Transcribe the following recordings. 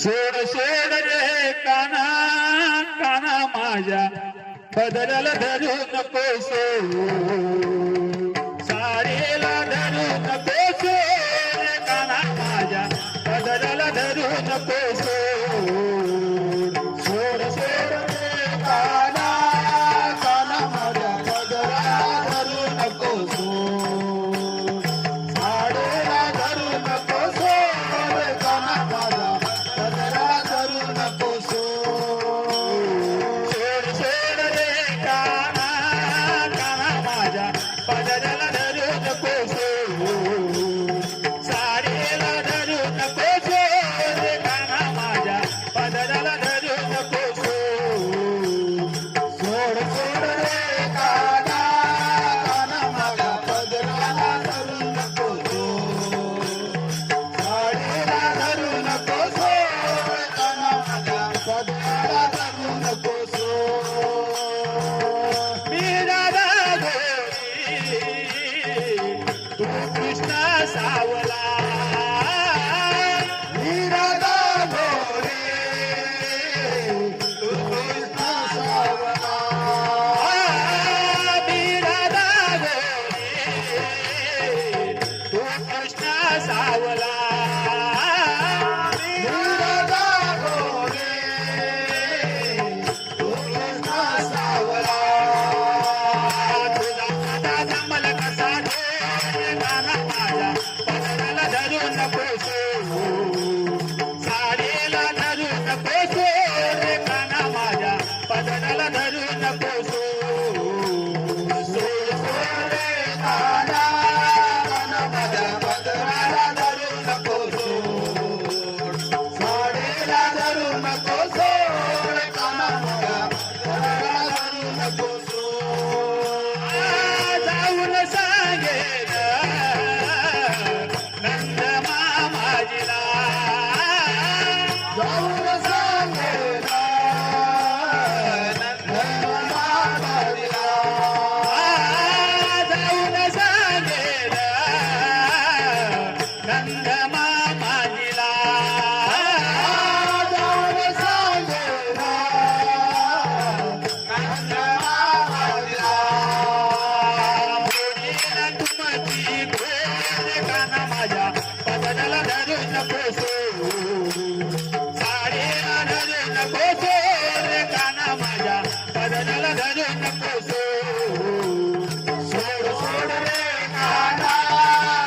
सोड सोड रे काना काना माझ्या पदराला धरू नको साडीला धरू नको रे काना माझ्या पदराला धरू नको सोड सोड रे काना काना माझ्या पदराला धरू नको साडीला धरू नको रे काना माझ्या कृष्णा सावला मीरादा गोरे तू कृष्णा सावला मीरादा गोरे तू कृष्णा सावला मीरादा गोरे तू कृष्णा सावला तुझा दादा मला कसा साडीला धरू नको रे काना माझ्या पदराला धरू नको सोड सोड रे काना काना माझ्या पदराला धरू नको साडीला धरू नको रे काना माझ्या पदराला धरू नको जाऊन सांगेन नंद मामाजीला जाऊन सांगेला नंद मामाजीला जाऊन सांगेला नंद मामाजीला जाऊन सांगेला नंद मामाजीला मुलीला तुमची घोर काना माझ्या पदराला धरू नको साडीला धरू नको रे काना माझ्या पदराला धरू नको सोड सोड रे काना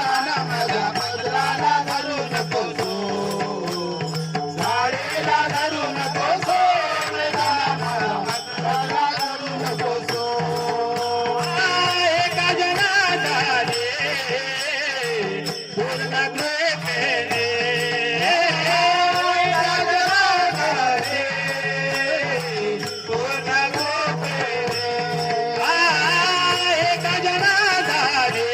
काना माझ्या पदराला धरू नको साडीला धरू नको रे काना माझ्या पदराला धरू नको एका जनाचा रे पूर्ण कृपेने पूर्ण कृपेने एका जनाचा रे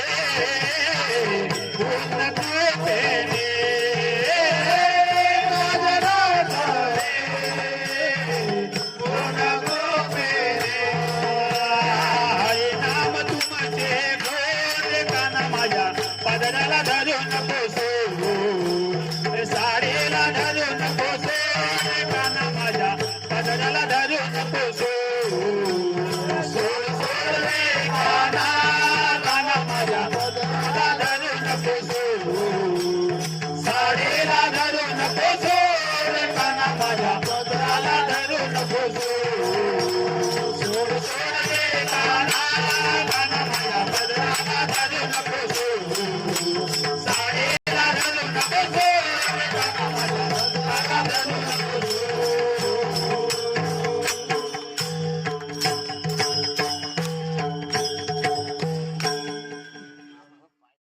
पूर्ण कृपेने एका जनाचा रे पूर्ण कृपेने हरे नाम तुमचे घोर काना माझ्या पदराला धरू नको साडीला धरू नको काना माझ्या पदराला धरू नको सोड सोड रे काना काना माझ्या पदराला धरू नको साडीला धरू नको काना माझ्या पदराला धरू नको